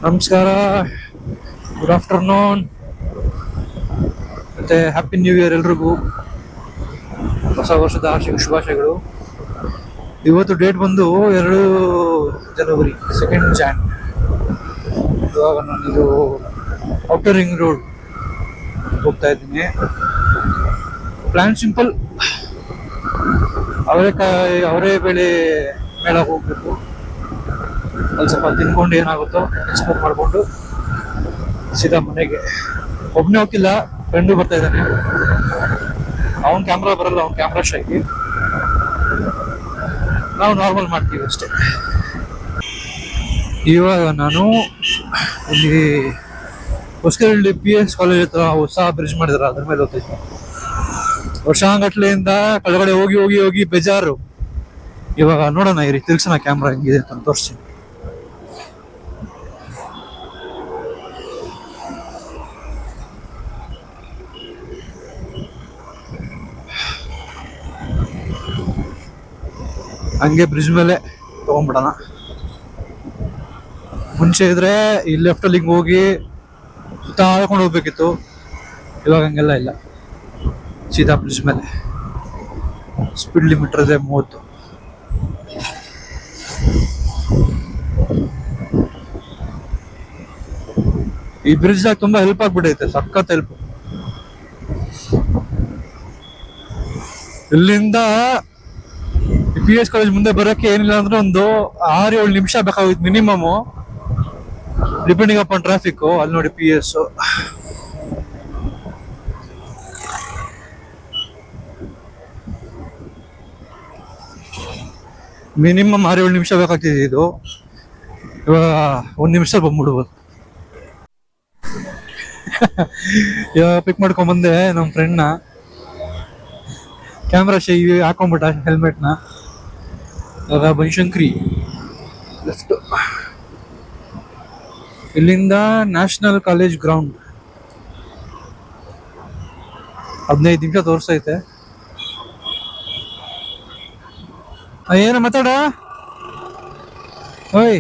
ನಮಸ್ಕಾರ, good afternoon ಮತ್ತೆ happy new year ಎಲ್ರಿಗೂ. ಹೊಸ ವರ್ಷದ ಶುಭಾಶಯಗಳು. ಇವತ್ತು ಡೇಟ್ ಬಂದು 2 ಜನವರಿ, 2 ಜಾನ್. ಇವಾಗ ನಾನಿದು ಔಟರ್ ರಿಂಗ್ ರೋಡ್ ಹೋಗ್ತಾ ಇದ್ದೀನಿ. ಪ್ಲಾನ್ ಸಿಂಪಲ್, ಅವರೇ ಬೆಳೆ ಮೇಳಕ್ಕೆ ಹೋಗ್ಬೇಕು. ಅಲ್ಲಿ ಸ್ವಲ್ಪ ತಿನ್ಕೊಂಡು ಏನಾಗುತ್ತೋ ಎಕ್ಸ್ಪ್ಲೋರ್ ಮಾಡಿಕೊಂಡು ಸೀದಾ ಮನೆಗೆ. ಒಬ್ಬನೇ ಹೋಗ್ತಿಲ್ಲ, ಫ್ರೆಂಡು ಬರ್ತಾ ಇದ್ದಾನೆ. ಅವನ್ ಕ್ಯಾಮ್ರಾ ಬರಲ್ಲ, ಅವ್ನ ಕ್ಯಾಮ್ರಾ ಶೈಲಿ. ನಾವು ನಾರ್ಮಲ್ ಮಾಡ್ತೀವಿ ಅಷ್ಟೇ. ಇವಾಗ ನಾನು ಇಲ್ಲಿ ಹೊಸಕೇರಳ್ಳಿ PS ಕಾಲೇಜ್ ಹತ್ರ ಹೊಸ ಬ್ರಿಡ್ಜ್ ಮಾಡಿದಾರೆ, ಅದ್ರ ಮೇಲೆ ಹೋಗ್ತಿದ್ದೆ. ವರ್ಷಾಂಗಟ್ಲೆಯಿಂದ ಕೆಳಗಡೆ ಹೋಗಿ ಹೋಗಿ ಹೋಗಿ ಬೇಜಾರು. ಇವಾಗ ನೋಡೋಣ, ಇರಿ ತಿರ್ಗ್ಸೋಣ ಕ್ಯಾಮ್ರಾ ಹೆಂಗಿದೆ ಅಂತ ತೋರಿಸ್ತೀನಿ. ಹಂಗೆ ಬ್ರಿಡ್ಜ್ ಮೇಲೆ ತಗೊಂಡ್ಬಿಡೋಣ. ಮುಂಚೆ ಇದ್ರೆ ಈ ಲೆಫ್ಟ್ ಅಲ್ಲಿ ಹಿಂಗೆ ಹೋಗಿ ಸುತ್ತ ಹಾಕೊಂಡು ಹೋಗ್ಬೇಕಿತ್ತು. ಇವಾಗ ಹಂಗೆಲ್ಲ ಇಲ್ಲ, ಸೀದಾ ಬ್ರಿಡ್ಜ್ ಮೇಲೆ. ಸ್ಪೀಡ್ ಲಿಮಿಟರ್ ಇದೆ 30. ಈ ಬ್ರಿಡ್ಜ್ ಆಗ ತುಂಬಾ ಹೆಲ್ಪ್ ಆಗ್ಬಿಟ್ಟೈತೆ, ಸಖತ್ ಹೆಲ್ಪ್. ಇಲ್ಲಿಂದ PS ಕಾಲೇಜ್ ಮುಂದೆ ಬರೋಕ್ಕೆ ಏನಿಲ್ಲ ಅಂದ್ರೆ ಒಂದು 6-7 ನಿಮಿಷ ಬೇಕಾಗಿತ್ತು ಮಿನಿಮಮ್, ಡಿಪೆಂಡಿಂಗ್ ಅಪಾನ್ ಟ್ರಾಫಿಕ್. ಅಲ್ಲಿ ನೋಡಿ PS ಮಿನಿಮಮ್ 6-7 ನಿಮಿಷ ಬೇಕಾಗ್ತಿದೆ. ಇದು ಇವಾಗ 1 ನಿಮಿಷ ಬಂದ್ಬಿಡ್ಬೋದು. ಇವಾಗ ಪಿಕ್ ಮಾಡ್ಕೊಂಡ್ ಬಂದೆ ನಮ್ಮ ಫ್ರೆಂಡ್ನ. ಕ್ಯಾಮ್ರಾ ಹಾಕೊಂಡ್ಬಿಟ್ಟ ಹೆಲ್ಮೆಟ್ನ. ಇವಾಗ ಬನಶಂಕರಿ ಲೆಫ್ಟ್. ಇಲ್ಲಿಂದ ನ್ಯಾಷನಲ್ ಕಾಲೇಜ್ ಗ್ರೌಂಡ್ 15 ನಿಮಿಷ ತೋರಿಸ್ತೈತೆ. ಏನ ಮಾತಾಡ, ಓಯ್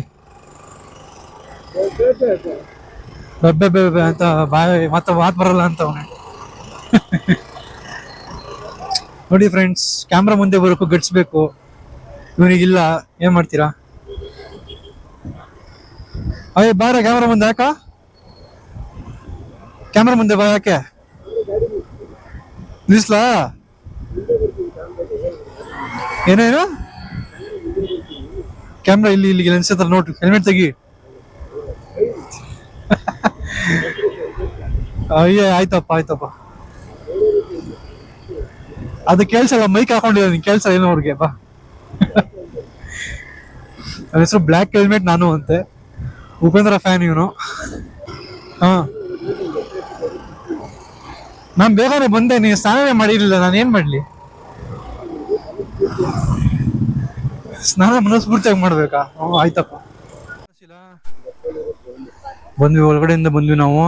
ಬೆಬ್ಬೆ ಬೆಬ್ಬೆ ಅಂತ ಬಾಯ್ ಮಾತು ಬರಲ್ಲ ಅಂತ ಅವನೇ. ನೋಡಿ ಫ್ರೆಂಡ್ಸ್, ಕ್ಯಾಮ್ರಾ ಮುಂದೆ ಬರೋಕು ಗಟ್ಸ್ಬೇಕು. ಇವನಿಗಿಲ್ಲ, ಏನ್ ಮಾಡ್ತೀರಾ? ಅಯ್ಯ ಬಾರ ಕ್ಯಾಮ್ರಾ ಮುಂದೆ. ಯಾಕ ಕ್ಯಾಮ್ರಾ ಮುಂದೆ ಬಾ, ಯಾಕೆ ನಿಲ್ಸ್ಲಾ? ಏನೇನು ಕ್ಯಾಮ್ರಾ ಇಲ್ಲಿಗೆ ಲೆನ್ಸ್ ಹತ್ರ ನೋಡ್ರಿ. ಹೆಲ್ಮೆಟ್ ತೆಗಿ. ಅಯ್ಯ ಆಯ್ತಪ್ಪ. ಅದು ಕೇಳ್ಸಲ್ಲ, ಮೈಕ್ ಹಾಕೊಂಡಿದ್ದೀನಿ, ಕೇಳ್ಸಲ್ಲ ಏನೋ ಅವ್ರಿಗೆ. ಬಾ. ನನ್ನ ಹೆಸರು ಬ್ಲ್ಯಾಕ್ ಹೆಲ್ಮೆಟ್, ನಾನು ಅಂತೆ. ಉಪೇಂದ್ರ ಫ್ಯಾನ್ ಇವನು. ಹಾ, ನಾನು ಬೇಗನೆ ಬಂದೆ, ನೀವು ಸ್ನಾನವೇ ಮಾಡಿರ್ಲಿಲ್ಲ, ನಾನು ಏನ್ ಮಾಡ್ಲಿ? ಸ್ನಾನ ಮನಸ್ಫೂರ್ತಿಯಾಗಿ ಮಾಡ್ಬೇಕಾ? ಆಯ್ತಪ್ಪ. ಬಂದ್ವಿ, ಒಳಗಡೆಯಿಂದ ಬಂದ್ವಿ ನಾವು.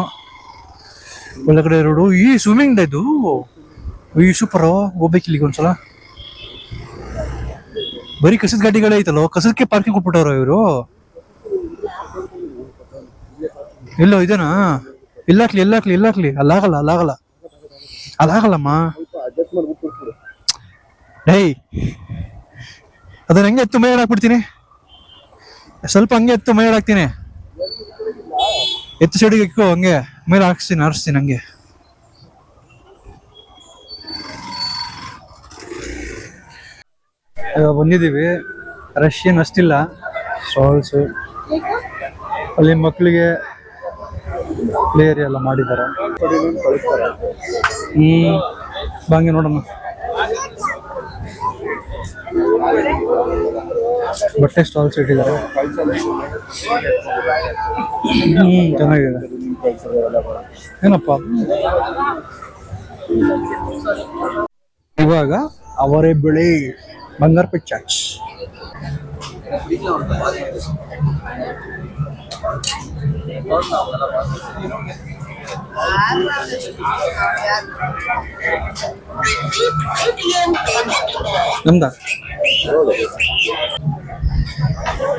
ಒಳಗಡೆ ರೋಡು. ಈ ಸ್ವಿಮ್ಮಿಂಗ್ ಇದು ಈ ಸೂಪರ್. ಹೋಗ್ಬೇಕು ಇಲ್ಲಿಗೆ ಒಂದ್ಸಲ. ಬರೀ ಕಸದ ಗಾಡಿಗಳೇ ಐತಲ್ಲೋ, ಕಸದಕ್ಕೆ ಪಾರ್ಕಿಂಗ್ ಕೊಟ್ಬಿಟ್ಟವ್ರ ಇವರು. ಎಲ್ಲೋ ಇದೇನಾ? ಎಲ್ಲಾಕ್ಲಿ. ಅಲ್ಲಾಗಲ್ಲಮ್ಮ. ಡೈ ಅದನ್ನ ಹಂಗೆ ಎತ್ತು ಮೈ ಹಾಕ್ಬಿಡ್ತೀನಿ. ಸ್ವಲ್ಪ ಹಂಗೆ ಎತ್ತು ಮೈ ಹಾಕ್ತೀನಿ. ಎತ್ತು ಸೈಡಿಗೆ ಇಕ್ಕೋ, ಹಂಗೆ ಮೇಲೆ ಹರಿಸ್ತೀನಿ ಹಂಗೆ. ಬಂದಿದ್ದೀವಿ. ರಶ್ ಅಷ್ಟಿಲ್ಲ. ಸ್ಟಾಲ್ಸ್ ಅಲ್ಲಿ ಮಕ್ಕಳಿಗೆ ಪ್ಲೇ ಏರಿಯಾ ಎಲ್ಲ ಮಾಡಿದ್ದಾರೆ. ಹಂಗೆ ನೋಡೋಣ. ಬಟ್ಟೆ ಸ್ಟಾಲ್ಸ್ ಇಟ್ಟಿದ್ದಾರೆ. ಚೆನ್ನಾಗಿದೆ. ಏನಪ್ಪ ಇವಾಗ ಅವರೇ ಬೆಳೆ ಬಂಗಾರಪೇಟ್ ಚರ್ಚ್.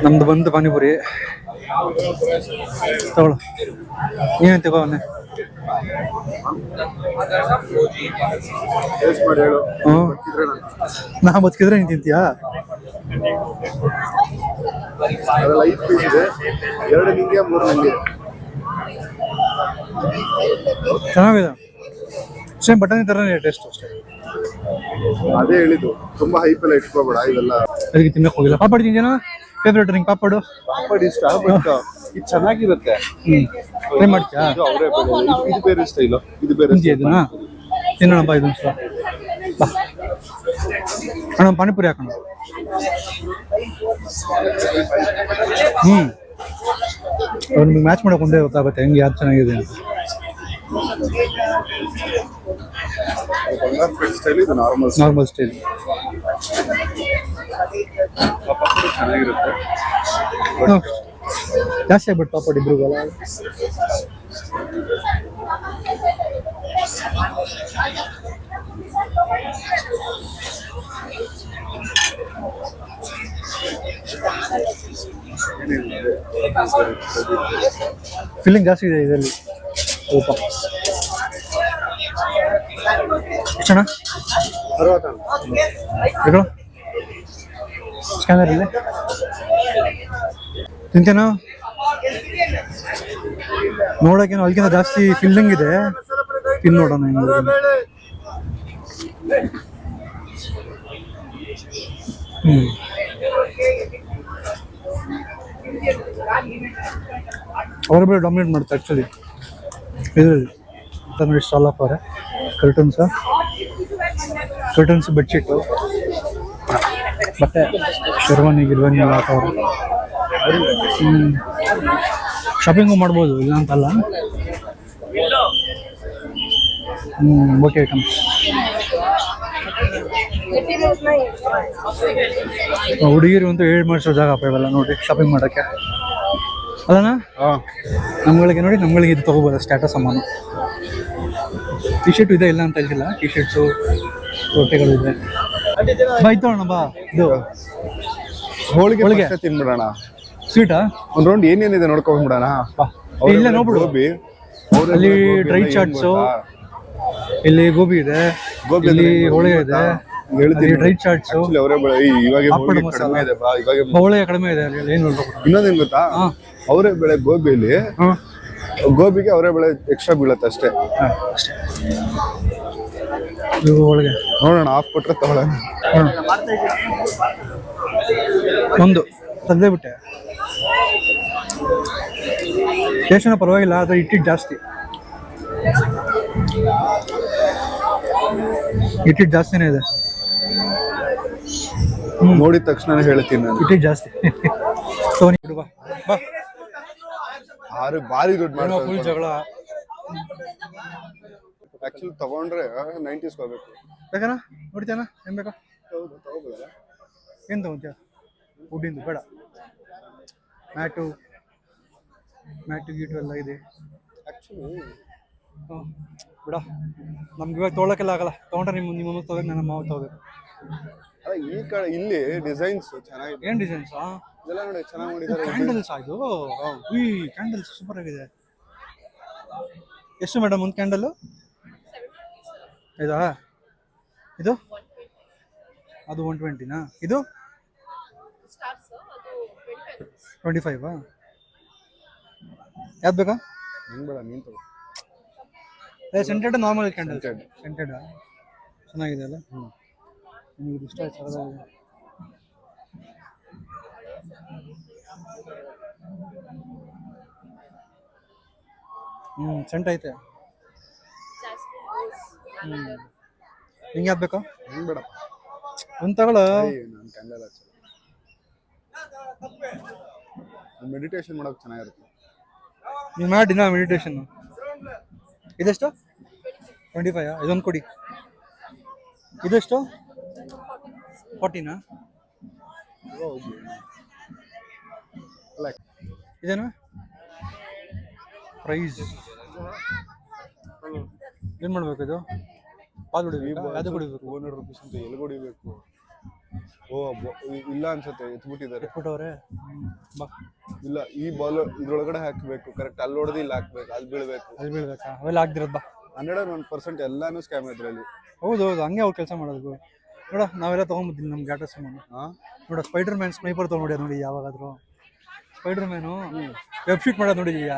ನಮ್ದು ಬಂದು ಪಾನಿಪುರಿ ತಗೊಳ್ಳು. ನೀವೇನು ತಗೋ ಅವನ್ನೇ. ಹ್ಞೂ, ನಾ ಬದುಕಿದ್ರೆ ನೀನು ತಿಂತೀಯಾ? ಚೆನ್ನಾಗಿದೆ. ಸೇಮ್ ಬಟಾಣಿ ಥರನೇ ಟೇಸ್ಟ್ ಅಷ್ಟೇ. ಅದೇ ಹೇಳಿದ್ದು, ತುಂಬಾ ಹೈಪ್ ಎಲ್ಲ ಇಟ್ಕೋಬೇಡ ಇವೆಲ್ಲ. ಅದಕ್ಕೆ ತಿನ್ನಕ್ಕೆ ಹೋಗಿಲ್ಲ. ಪಾಪಡ್ ತಿಂದೇನಾ? ಫೇವ್ರೇಟ್ ನಿಂಗೆ ಪಾಪಡು? ಪಾಪಡ್ ಇಷ್ಟ, ಬಟ್ ಇದು ಚೆನ್ನಾಗಿರುತ್ತೆ. ಟ್ರೈ ಮಾಡ್ತೀಯಾ? ಅವರೇ ಇದು ಬೇರೆ ಸ್ಟೈಲು, ಇದು ಬೇರೆ ಇದನ್ನ ತಿನ್ನೋಣ ಬಾ. ಇದೊಂದು ಸಲ ಬಾ ಅಣ್ಣ, ಪಾನಿಪುರಿ ಹಾಕೋಣ. ಅವ್ನಿಗೆ ಮ್ಯಾಚ್ ಮಾಡೋಕೆ ಒಂದೇ ಗೊತ್ತಾಗುತ್ತೆ ಹೆಂಗೆ ಯಾರು ಚೆನ್ನಾಗಿದೆ ಅಂತ. ಸ್ಟೈಲ್ ಇದು ನಾರ್ಮಲ್ ಸ್ಟೈಲ್ ಚೆನ್ನಾಗಿರುತ್ತೆ. ಜಾಸ್ತಿ ಆಗ್ಬಿಟ್ಟು ಪಾಪಡ್ ಇಬ್ರಿಗಲ್ಲ. ಫೀಲಿಂಗ್ ಜಾಸ್ತಿ ಇದೆ ಇದರಲ್ಲಿ. ಸ್ವಲ್ಪ ಎಷ್ಟಣ್ಣ? 60 ಸ್ಕ್ಯಾನರ್ ಇದೆ. ತಿಂತೇನೋ? ನೋಡೋಕೇನೋ ಅದಕ್ಕಿಂತ ಜಾಸ್ತಿ ಫಿಲ್ಲಿಂಗ್ ಇದೆ. ತಿನ್ ನೋಡೋಣ. ಅವರು ಬೇರೆ ಡಾಮಿನೇಟ್ ಮಾಡ್ತಾರೆ ಆ್ಯಕ್ಚುಲಿ. ಇದರಲ್ಲಿ ನೋಡಿ ಸ್ಟಾಲ್ ಹಾಕವ್ರೆ. ಕರ್ಟನ್ಸ್, ಬೆಡ್ಶೀಟು, ಮತ್ತೆ ಶರ್ವಾನಿ ಗಿರ್ವಾನಿ ಎಲ್ಲ ಹಾಕವ್ರೆ. ಶಾಪಿಂಗು ಮಾಡ್ಬೋದು, ಇಲ್ಲ ಅಂತಲ್ಲ. Okay items. ಹುಡುಗಿರು ಅಂತೂ ಹೇಳಿ ಮಾಡಿಸೋ ಜಾಗಪ್ಪ ಇವೆಲ್ಲ ನೋಡಿ ಶಾಪಿಂಗ್ ಮಾಡೋಕ್ಕೆ ಅಲ್ಲಣ್ಣ. ನಮ್ಗಳಿಗೆ ನೋಡಿ, ನಮ್ಗಳಿಗೆ ಇದು ತೊಗೋಬೋದು ಸ್ಟಾಟಸ್ ಸಾಮಾನು. ಟಿ ಶರ್ಟ್ ಇದೆ, ಇಲ್ಲ ಅಂತ ಹೇಳ್ತಿಲ್ಲ. ಟಿ ಶರ್ಟ್ಸು, ಬಟ್ಟೆಗಳು ಇದೆ. ಬಾಯ್ತು ಅಣ್ಣ ಬಾ. ಇದು ಹೋಳಿಗೆ ತಿನ್ಬಿಡೋಣ. ಸ್ವೀಟಾ? ಒಂದು ರೌಂಡ್ ಏನೇನಿದೆ ನೋಡ್ಕೊಂಡ್ಬಿಡೋಣ. ಇಲ್ಲ ನೋಡ್ಬಿಡು. ಅಲ್ಲಿ ಡ್ರೈ ಚಾಟ್ಸು, ಇಲ್ಲಿ ಗೋಬಿ ಇದೆ, ಇಲ್ಲಿ ಹೋಳಿಗೆ ಇದೆ, ಡ್ರೈ ಚಾಟ್ಸು, ಹೋಳಿಗೆ ಕಡಿಮೆ ಇದೆ. ಇನ್ನೊಂದೇನ್ ಗೊತ್ತಾ, ಅವರೇ ಬೆಳೆ ಗೋಬಿಯಲ್ಲಿ ಗೋಬಿಗೆ ಅವರೇ ಬೆಳೆ ಎಕ್ಸ್ಟ್ರಾ ಬೀಳತ್ತೆ ಅಷ್ಟೇ. ಹೋಳಿಗೆ ನೋಡೋಣ, ಆಫ್ ಕೊಟ್ರೆ ತಗೊಳ್ಳೋಣ. ಒಂದು ತಂದೆ ಬಿಟ್ಟೆ. ಟೇಸ್ಟೇನೋ ಪರವಾಗಿಲ್ಲ, ಆದರೆ ಇಟ್ಟಿಟ್ಟು ಜಾಸ್ತಿ. ಇಟ್ಟಿಟ್ಟು ಜಾಸ್ತಿನೇ ಇದೆ. ನೋಡಿದ ತಕ್ಷಣ ಹೇಳ್ತೀನಿ ನಾನು, ಇಟ್ಟಿಟ್ಟು ಜಾಸ್ತಿ. ಸೋನಿ ಬಿಡು ಬಾ ಬಾ. ಭಾರಿ ದುಡ್ಡು ಮಾಡೋ ಫುಲ್ ಜಗಳ. ಆಕ್ಚುಲಿ ತಗೊಂಡ್ರೆ 90s ಹೋಗ್ಬೇಕು. ಬೇಕನಾ? ನೋಡ್ತೀಯಣ್ಣ ಏನು ಬೇಕಾ? ಹೌದು, ತಗೋಬೋದಲ್ಲ. ಏನು ತಗೊಂತೀಯ? ವುಡ್ಡಿಂದು ಬೇಡ. ಮ್ಯಾಟು ಗೀಟು ಎಲ್ಲ ಇದೆ ಆ್ಯಕ್ಚುಲಿ. ಬಿಡ, ನಮ್ಗೆ ಇವಾಗ ತೊಗೊಳಕ್ಕೆಲ್ಲ ಆಗಲ್ಲ. ತೊಗೊಂಡ್ರೆ ನಿಮ್ಮ ತಗೋಬೇಕು, ನನ್ನ ಮಾವು ತಗೋಬೇಕು. ಅಲ್ಲ, ಈ ಕಡೆ ಇಲ್ಲಿ ಡಿಸೈನ್ಸ್ ಚೆನ್ನಾಗಿದೆ. ಏನು ಡಿಸೈನ್ಸಾ? ಇದೆಲ್ಲ ನೋಡಿ ಚೆನ್ನಾಗಿ ಮಾಡಿದ್ದಾರೆ. ಕ್ಯಾಂಡಲ್ಸ್ ಇದು. ಕ್ಯಾಂಡಲ್ಸ್ ಸೂಪರ್ ಆಗಿದೆ. ಎಷ್ಟು ಮೇಡಮ್ ಒಂದು ಕ್ಯಾಂಡಲು? ಇದಾ? ಇದು ಅದು 120ನಾ? ಇದು 25 ಯಾವ್ದು ಬೇಕಾ? ಬೇಡ, ನೀನು ತಗೋ. Scented normal candle. ಸೆಂಟೆಡ್ ಚೆನ್ನಾಗಿದೆ ಅಲ್ಲ? ನಿಮಗೆ ಇಷ್ಟ ಆಯ್ತು? ಸರದಾಗಿದೆ. ಸೆಂಟ್ ಐತೆ. ನಿಂಗೆ ಯಾವ್ದು ಬೇಕಾ? ಬೇಡ, ಒಂದು ತಗೊಳ. ನಾನು ಕ್ಯಾಂಡಲ್ ಹಚ್ಚಲ್ಲ. ಮೆಡಿಟೇಷನ್ ಮಾಡೋಕೆ ಚೆನ್ನಾಗಿರುತ್ತೆ. ನೀವು ಮಾಡಿನ ಮೆಡಿಟೇಷನ್. ಇದೆಷ್ಟು? 25 ಇದೊಂದು ಕೊಡಿ. ಇದೆಷ್ಟು? 40ನಾ? ಇದೇನು ಪ್ರೈಸ್? ಏನು ಮಾಡ್ಬೇಕು ಇದು? ಪಾಲು ಹೊಡಿಬೇಕು? ಯಾವುದು ಹೊಡಿಬೇಕು? 200 ರೂಪೀಸ್ ಅಂತ ಎಲ್ಲಿ ಹೊಡಿಬೇಕು? ಇಲ್ಲ ಅನ್ಸುತ್ತೆ, ಎತ್ಬಿಟ್ಟಿದ್ದಾರೆ. ಎತ್ಬಿಟ್ಟವ್ರೆ. ಬಾ ಇಲ್ಲ ಈ ಬಾಲ್ ಇದ್ರೊಳಗಡೆ ಹಾಕ್ಬೇಕು ಕರೆಕ್ಟ್, ಅಲ್ಲಿ ಹೊಡೆದು ಇಲ್ಲಿ ಹಾಕ್ಬೇಕು, ಅಲ್ಲಿ ಬೀಳ್ಬೇಕು. ಅಲ್ಲಿ ಬೀಳ್ಬೇಕಾ? ಅವೆಲ್ಲ ಆಗ್ದಿರೋದು ಬಾ. 101% ಎಲ್ಲಾನು ಸ್ಕ್ಯಾಮ್ ಇದ್ರಲ್ಲಿ. ಹೌದು ಅಹಂಗೆ ಅವ್ರು ಕೆಲಸ ಮಾಡೋದು. ನೋಡ ನಾವೆಲ್ಲ ತೊಗೊಂಡ್ಬಿಡ್ತೀನಿ ನಮ್ಮ ಗ್ಯಾಟ ಸಾಮಾನು. ನೋಡ ಸ್ಪೈಡರ್ ಮ್ಯಾನ್ ಸ್ನೈಪರ್ ತೊಗೊಂಡಿದ್ಯಾ ನೋಡಿ ಯಾವಾಗಾದ್ರು? ಸ್ಪೈಡರ್ ಮ್ಯಾನು ವೆಬ್ಶೂಟ್ ಮಾಡೋದು ನೋಡಿದೀಯಾ?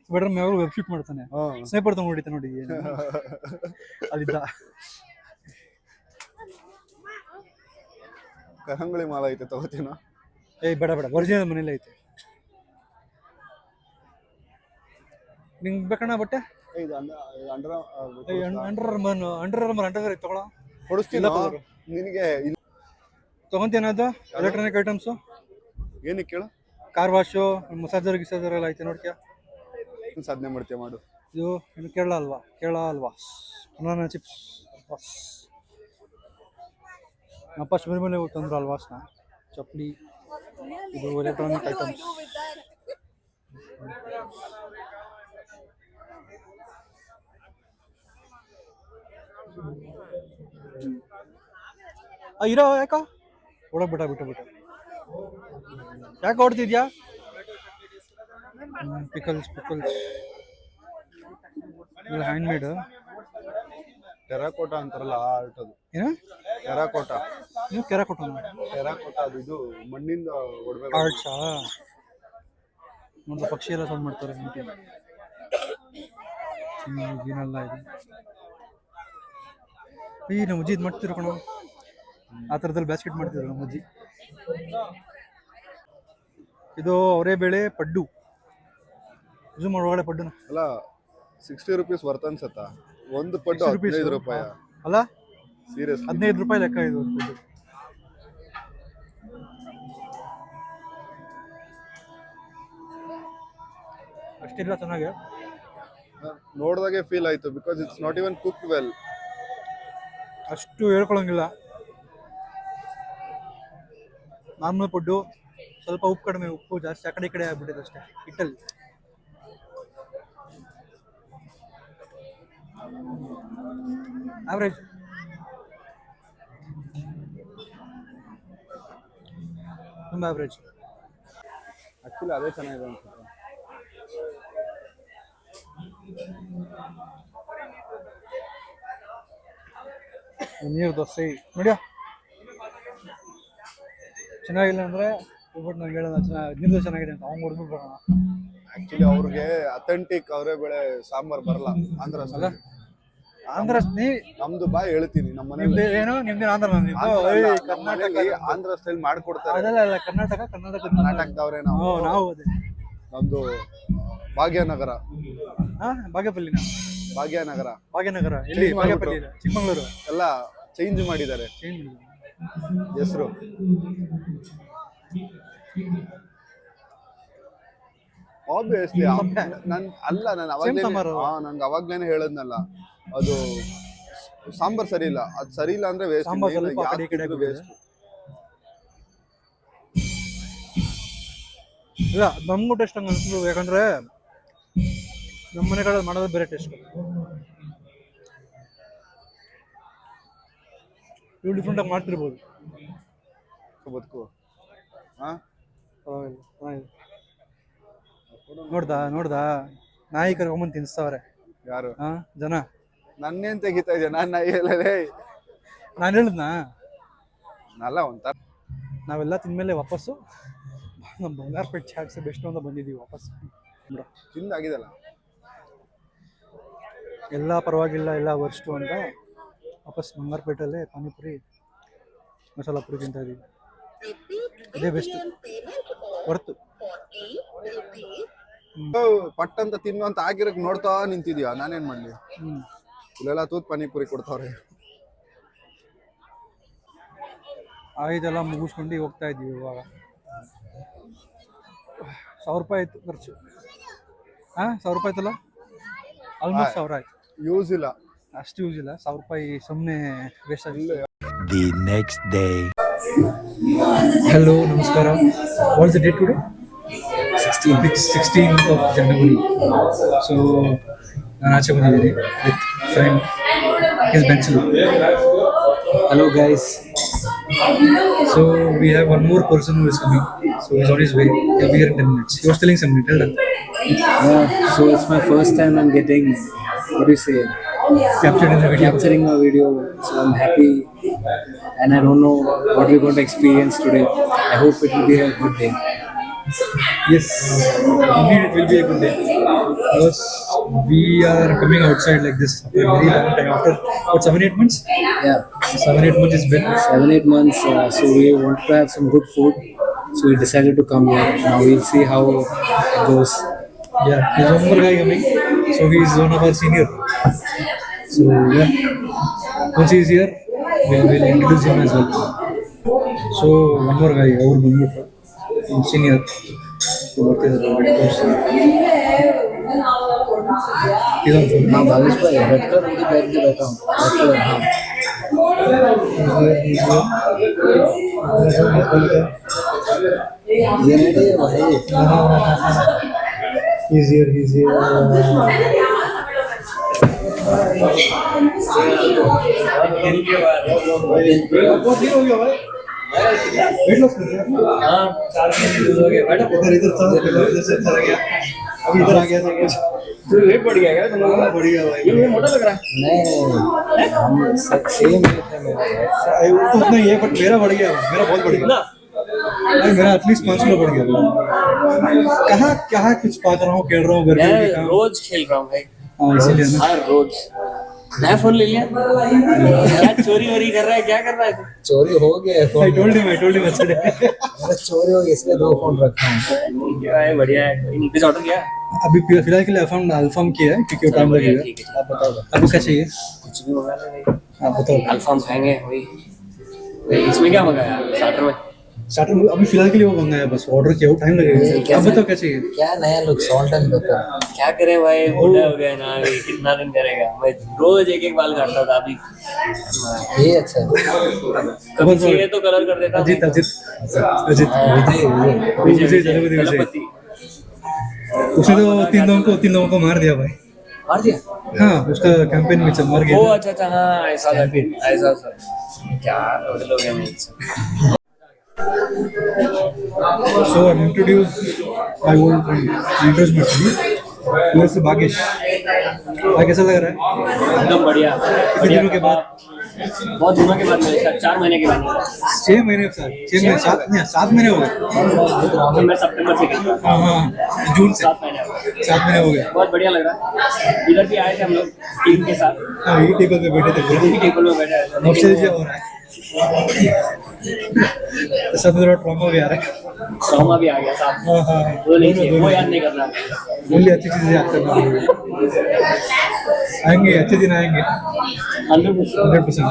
ಸ್ಪೈಡರ್ ಮ್ಯಾನ್ ವೆಬ್ಶೂಟ್ ಮಾಡ್ತಾನೆ, ಸ್ನೈಪರ್ ತೊಗೊಂಡಿದ್ದೆ ನೋಡಿ ಅದಿದ್ದ. ಕರಂಗುಳಿ ಮಾಲ ಐತೆ ತಗೋತೀನೋ? ಬೇಡ ಒರಿಜಿನಲ್ ಮನೇಲಿ ಐತೆ. ನಿಂಗೆ ಬೇಕಣ್ಣ ಬಟ್ಟೆ? ಅಂಡರ್ ತಗೊಳ ಕೊಡಿಸ್ತೀನಿ ನಿನಗೆ. ತಗೊಂತೇನದು ಎಲೆಕ್ಟ್ರಾನಿಕ್ ಐಟಮ್ಸು? ಏನಕ್ಕೆ ಕೇಳು? ಕಾರ್ ವಾಶು, ಮಸಾಜರ್ ಗಿಸಾಜರ್ ಎಲ್ಲ ಐತೆ ನೋಡ್ತೀಯಾ? ಸಾಧನೆ ಮಾಡ್ತೀಯ ಮಾಡು. ಇದು ಇನ್ನು ಕೇರಳ ಅಲ್ವಾ? Banana chips was. ಅಪ್ಪ ಶಬರಿಮಲೆ ತಂದ್ರು ಅಲ್ವಾಸ್ನ ಚಪ್ಲಿ. ಇದು ಎಲೆಕ್ಟ್ರಾನಿಕ್ ಐಟಮ್ಸ್. ಇರೋ ಯಾಕ ಓಡಕ್ ಬಿಟ್ಟ ಯಾಕೆ ಓಡ್ತಿದ್ಯಾ? ಪಿಕಲ್ಸ್ ಇಲ್ಲ ಹ್ಯಾಂಡ್ ಮೇಡ್. ಟೆರಾಕೋಟಾ ಅಂತಾರಲ್ಲ ಆ ಆರ್ಟ್ ಅದು. ಏನು ಟೆರಾಕೋಟಾ? ನೀವು ಟೆರಾಕೋಟಾ ಅದು ಇದು ಮಣ್ಣಿಂದ ಹೊಡ್ಬೇಕು ಆರ್ಟ್ಸಾ? ನೋಡ್ದ ಪಕ್ಷಿ ಎಲ್ಲ ಸೌಂಡ್ ಮಾಡ್ತಾರೆ. ಏನೆಲ್ಲ ಇದೆ ನಮ್ಮ ಅಜ್ಜಿ ಇದು ಮಾಡ್ತಿದ್ರು ಕಣ. ಆ ಥರದಲ್ಲಿ ಬ್ಯಾಸ್ಕೆಟ್ ಮಾಡ್ತಿದ್ರು ನಮ್ಮ ಅಜ್ಜಿ. ಇದು ಅವರೇ ಬೇಳೆ ಪಡ್ಡು. ಝೂಮ್ ಒಳಗಡೆ ಪಡ್ಡುನ ಅಲ್ಲ 60 ರೂಪೀಸ್ ವರ್ತ್ ಅನ್ಸತ್ತಾ ಒಂದು ಪಡ್ಡು? 15 ರೂಪಾಯಿ ಅಲ್ಲ? ಸೀರಿಯಸ್ 15 ರೂಪಾಯಿ ಲೆಕ್ಕ ಇದು ಒಂದು ಪಡ್ಡು. ಅಷ್ಟಿಲ್ಲ, ಚೆನ್ನಾಗಿ ನೋಡಿದಾಗೆ ಫೀಲ್ ಆಯ್ತು. Because it's not even cooked well. ಅಷ್ಟು ಹೇಳ್ಕೊಳಂಗಿಲ್ಲ. ನಾರ್ಮಲ್ ಪಡ್ಡು, ಸ್ವಲ್ಪ ಉಪ್ಪು ಕಡಿಮೆ, ಉಪ್ಪು ಜಾಸ್ತಿ ಆ ಕಡೆ ಈ ಕಡೆ ಆಗ್ಬಿಟ್ಟಿದೆ ಅಷ್ಟೇ ಹಿಟ್ಟಲ್ಲಿ. ಆವ್ರೇಜ್. ತುಂಬ ಆವ್ರೇಜ್. ಆಕ್ಚುಲಿ ಅದೇ ಚೆನ್ನಾಗಿದೆ ಅನ್ಸುತ್ತೆ. ನೀರು ದೋಸೆ ನೋಡ್ಯಾ ಚೆನ್ನಾಗಿಲ್ಲ ಅಂದ್ರೆ ಹೋಗ್ಬಿಟ್ಟು ನಂಗೆ ಹೇಳೋಣ ನೀರು ದೋಸೆ ಚೆನ್ನಾಗಿದೆ ಅಂತ ಅವ್ನು ಹೊಡ್ಬಿಟ್ಟು ಬರೋಣ. ಆಕ್ಚುಲಿ ಅವ್ರಿಗೆ ಅಥೆಂಟಿಕ್ ಅವರೇ ಬೆಳೆ ಸಾಂಬಾರ್ ಬರಲ್ಲ. ಆಂಧ್ರ ಅಲ್ಲ ಆಂಧ್ರ ನಮ್ದು ಬಾ ಹೇಳ್ತೀನಿ. ನಮ್ಮ ಮನೇಲಿ ಏನು ನಿಮ್ದು ಆಂಧ್ರ ಆಂಧ್ರ ಸ್ಟೈಲ್ ಮಾಡ್ಕೊಡ್ತಾರೆ. ಅದಲ್ಲ ಕರ್ನಾಟಕದವ್ರೆ ನಾವು. ನಮ್ದು ಭಾಗ್ಯನಗರ. ಭಾಗ್ಯನಗರ ಎಲ್ಲಿ? ಭಾಗ್ಯಪಲ್ಲಿ ಚಿಕ್ಕಮಂಗ್ಳೂರು. ಎಲ್ಲ ಚೇಂಜ್ ಮಾಡಿದ್ದಾರೆ ಹೆಸರು. ಆಬ್ವಿಯಸ್ಲಿ ನನ್ಗೆ ಅವಾಗ್ಲೇನೆ ಹೇಳದ್ನಲ್ಲ, ಅದು ಸಾಂಬಾರ್ ಸರಿ ಇಲ್ಲ. ಅದು ಸರಿ ಇಲ್ಲ ಅಂದ್ರೆ ವೇಸ್ಟ್. ಇಲ್ಲ ನಮಗೂ ಟೇಸ್ಟ್ ಹಂಗ ಅನ್ಸುದು. ಯಾಕಂದ್ರೆ ನಮ್ಮ ಮನೆ ಕಡೆ ಮಾಡೋದು ಬೇರೆ ಟೇಸ್ಟ್. ಇವು ಡಿಫ್ರೆಂಟ್ ಆಗಿ ಮಾಡ್ತಿರ್ಬೋದು. ಬದುಕು ನೋಡ್ದಾ ನಾಯಿ ಕರ್ಕೊಂಬಂದು ತಿನ್ಸ್ತಾವ್ರೆ. ಯಾರು? ಜನ. ನನ್ನೇನ್ ತೆಗಿತಾ ಇದೆಯಾ? ನಾನು ನಾಯಿ ಹೇಳಲೇ. ನಾನು ಹೇಳಿದ್ನಾ? ಅಲ್ಲ ಒಂಥರ ನಾವೆಲ್ಲ ತಿಂದ್ಮೇಲೆ ವಾಪಸ್ಸು ನಮ್ಮ ಬಂಗಾರಪೇಟೆ ಚಾಟ್ಸ್ ಬೆಸ್ಟ್ ಅಂತ ಬಂದಿದ್ದೀವಿ ವಾಪಸ್. ತಿಂದಾಗಿದಲ್ಲ ಎಲ್ಲ ಪರವಾಗಿಲ್ಲ, ಎಲ್ಲ ವರ್ಸ್ಟು ಅಂತ ವಾಪಸ್ ಬಂಗಾರಪೇಟೆಲ್ಲೇ ಪಾನಿಪುರಿ ಮಸಾಲ ಪುರಿ ತಿಂತಾ ಇದೀವಿ. ಇದೇ ಬೆಸ್ಟ್, ಹೊರ್ತು ಪಟ್ ಅಂತ ತಿನ್ನು ಅಂತ ಆಗಿರಕ್ ನೋಡ್ತಾ ನಿಂತಿದ್ಯಾ? ನಾನೇನ್ ಮಾಡ್ಲಿ? ಇಲ್ಲೆಲ್ಲ ತೂತ್ ಪಾನಿಪುರಿ ಕೊಡ್ತಾವ್ರೆ. ಆಯ್ತೆಲ್ಲ ಮುಗಿಸ್ಕೊಂಡು ಹೋಗ್ತಾ ಇದ್ದೀವಿ. ಇವಾಗ 1000 ರೂಪಾಯಿ ಆಯ್ತು ಖರ್ಚು. 1000 ರೂಪಾಯಿ ಆಯ್ತಲ್ಲ, ಆಲ್ಮೋಸ್ಟ್ 1000 ಆಯ್ತು. ಯೂಸ್ ಇಲ್ಲ, ಅಷ್ಟು ಯೂಸ್ ಇಲ್ಲ. 1000 ರೂಪಾಯಿ ಸುಮ್ಮನೆ ವೇಸ್ಟ್ ಆಗಿಲ್ಲ. The next day. Hello, ನಮಸ್ಕಾರ. What's the date today? 16th of January. So ನಾನು ಆಚೆ ಬಂದಿದ್ದೀನಿ with friend. His Benchel. Hello guys. So we have one more person who is coming. So he's on his way. He'll be here in 10 minutes. He was telling something. Tell them. Yeah, so it's my first time I'm getting, what do you say, Captured in the video. capturing a video. So I'm happy, and I don't know what we're going to experience today. I hope it will be a good day. Yes, indeed it will be a good day. Because we are coming outside like this after a very long time. After what, 7-8 months? Yeah, 7-8 months has been. 7-8 months. So we wanted to have some good food. So we decided to come here. Now we'll see how it goes. Yeah, there's one more guy coming. So he's one of our senior. So yeah, once he's here, we'll introduce him as well. So one more guy, our senior. So what is it? He's on phone. हाँ भावेश भाई बैठकर उनकी बैठ के बैठा हूँ बैठकर हाँ ये नहीं है भाई He's here, he's here. Weight loss कर रहे हैं? हाँ, 4 kg lose हो गया। बैठो, इधर था, इधर से चला गया। अभी इधर आ गया सब कुछ। तो वेट बढ़ गया क्या तुम लोगों का? बढ़ गया भाई। ये मोटा लग रहा है। नहीं हम सेम वेट है मेरा तो उतना ही है, बट मेरा बढ़ गया। मेरा बहुत बढ़ गया। भाई मेरा एटलीस्ट 5 किलो बढ़ गया। कहाँ कुछ पा रहा हूँ, खेल रहा हूँ घर पे। मैं रोज खेल रहा हूँ भाई, हाँ इसीलिए ना। हर रोज। नया फोन ले लिया क्या? चोरी वोरी कर रहा है, क्या कर रहा है तू? चोरी हो गया phone I told him yesterday. मेरा चोरी हो गया इसलिए 2 फोन रखा हूँ क्या है, बढ़िया है। कोई नहीं, कुछ ऑर्डर किया? अभी फिलहाल के लिए अल्फाम किया है क्योंकि वो टाइम लगेगा। ठीक है, आप बताओ आपको क्या चाहिए? कुछ भी मंगा ले भाई। आप बताओ। अल्फाम खाएंगे वही। इसमें क्या मंगाया स्टार्टर में? स्टार्टर अभी फिलहाल के लिए वो मंगाया, बस ऑर्डर किया, वो टाइम लगेगा। आप बताओ क्या चाहिए? क्या नया लुक सॉल्ट एंड पेपर क्या करे भाई, बूढ़ा हो गया ना अभी, कितना दिन करेगा। मैं रोज एक बाल काटता था, अभी ये अच्छा है कभी चाहिए तो कलर कर देता। अजीत नहीं तो- अजीत विजय दलपति विजय। दलपति। उसने तो 3 लोगों को मार दिया भाई। मार दिया हाँ, उसका कैंपेन में मर ओ गया। अच्छा हाँ, ऐसा था फिर, ऐसा सर क्या टोटल हो गया मेरे से। So I introduced my old friend. Introduce myself. मेरे से भागेश। भाई कैसा लग रहा है? एकदम बढ़िया। कितने दिनों के बाद? बहुत दिनों के बाद मिले, 4 महीने के बाद मिले। 6 महीने के साथ 7 महीने हो गए। तो मैं सितंबर से गया, हाँ जून से 7 महीने हो गए। 7 महीने हो गए। बहुत बढ़िया लग रहा है। इधर भी आए थे हम लोग टीम के साथ, हाँ ये टेबल पे बैठे थे पूरा। इसी टेबल में बैठे थे। नॉस्टैल्जिया हो रहा है। तो सब थोड़ा ट्रॉमा भी आ रहा है। ट्रॉमा भी आ गया साथ। हाँ वो नहीं चाहिए, वो याद नहीं करना। बोलिए अच्छी चीजें याद करना आएंगे, अच्छे दिन आएंगे 100%.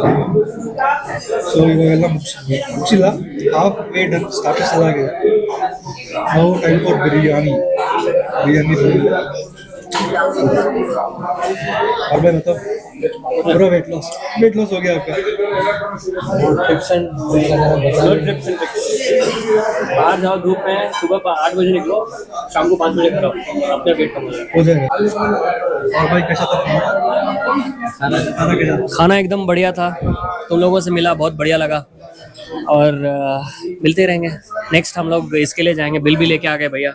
ಸೊ ಇವಾಗೆಲ್ಲ ಮುಗಿಸಿಲ್ಲ, ಹಾಫ್ ವೇ ಡನ್, ಸ್ಟಾರ್ಟರ್ಸ್ ಎಲ್ಲ ಆಗಿದೆ. ನಾವು ಟೈಮ್ ಫಾರ್ ಬಿರಿಯಾನಿ और मैं बताओ पूरा वेट लॉस हो गया आपका? Tips and no trips and tricks. बाहर जाओ धूप में, सुबह 8 बजे निकलो, शाम को 5 बजे करो, अपना पेट कम हो जाएगा. और भाई कैसा था खाना कैसा? खाना एकदम बढ़िया था, तुम लोगों से मिला, बहुत बढ़िया लगा और मिलते रहेंगे। नेक्स्ट हम लोग इसके लिए जाएंगे, बिल भी लेके आ गए भैया,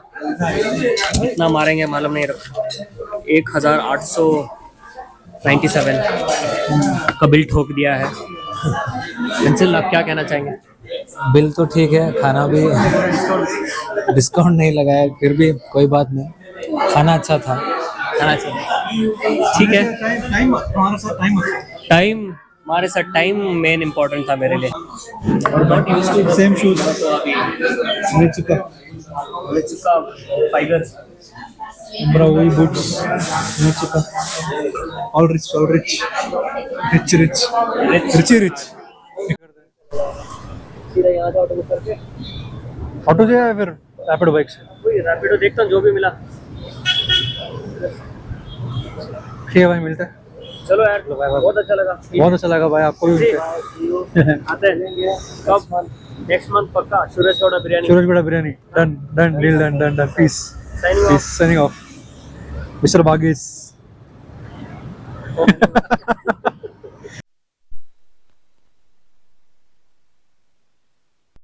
कितना मारेंगे मालूम नहीं रखा। 1897 का बिल ठोक दिया है। पेंसिल आप क्या कहना चाहेंगे? बिल तो ठीक है, खाना भी डिस्काउंट नहीं लगाया, फिर भी कोई बात नहीं, खाना अच्छा था। खाना चाहिए, ठीक है। टाइम हमारे साथ टाइम मेन इम्पोर्टेंट था मेरे लिए। Not used to same shoes तो अभी मिल चुका फाइबर्स ब्रा वही बूट्स मिल चुका. ऑल रिच सीधा यहाँ से ऑटो बुक करके ऑटो से या फिर रैपिडो बाइक से? वही रैपिडो देखता हूँ, जो भी मिला। ठीक है भाई, मिलता है. चलो यार, बहुत अच्छा लगा। बहुत अच्छा लगा भाई, आपको भी मिलते हैं. आते हैं कब? नेक्स्ट मंथ पक्का। सुरेश गौड़ा बिरयानी, सूरज बड़ा biryani done deal done peace signing off mister Bhagesh.